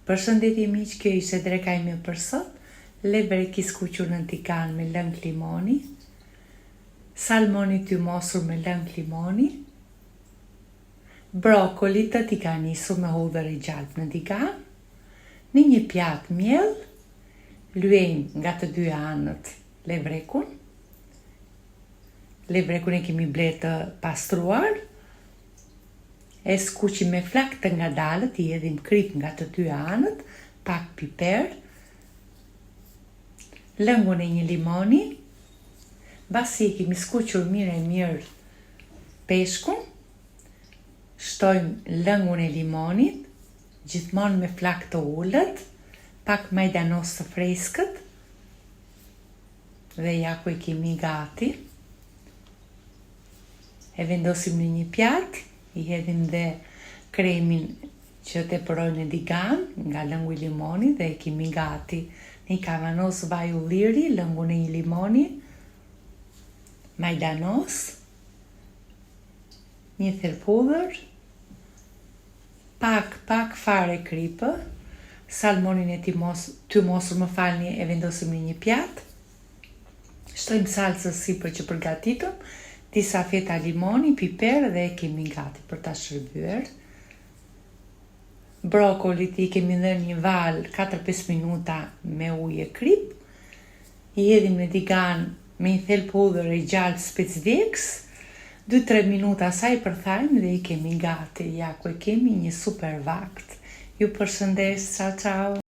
Përshëndetje miq, kjo ishte dreka ime për sot. Lebrek i skuqur në tigan me lëng limoni, salmoni të mosur me lëng limoni, brokoli të tiganisur me hudhër i gjalp në tigan, në një pjatë miell, lyejmë nga të dy anët levrekun. Levrekun e kemi bler të pastruar, e skuqim me flak të ngadalët, i hedhim krip nga të dy anët, pak piper, lëngun e një limoni. Basi e kemi skuqur mirë peshkun, shtojmë lëngun e limonit, gjithmonë me flak të ullët, pak majdanos të freskët, dhe ja ku e kemi gati. E vendosim në një pjatë, i hedhim dhe kremin që tepëroj në tigan nga lëngu i limonit dhe e kemi gati një kavanos vaj ulliri, lëngun e një limoni, majdanos, një therpudhër, pak fare kripë, salmonin e të mosur më falni e vendosim në një pjatë, shtojmë salsës sipër që përgatitëm, disa feta limoni, piper dhe e kemi gati për ta shërbyer. Brokolit i kemi dhënë një val 4-5 minuta me ujë e krip. I hedhim në tigan me një thelpudhër e gjalp specdeks, 2-3 minuta sa i përthajmë dhe i kemi gati. Ja ku e kemi një super vakt. Ju përshëndes, ciao ciao.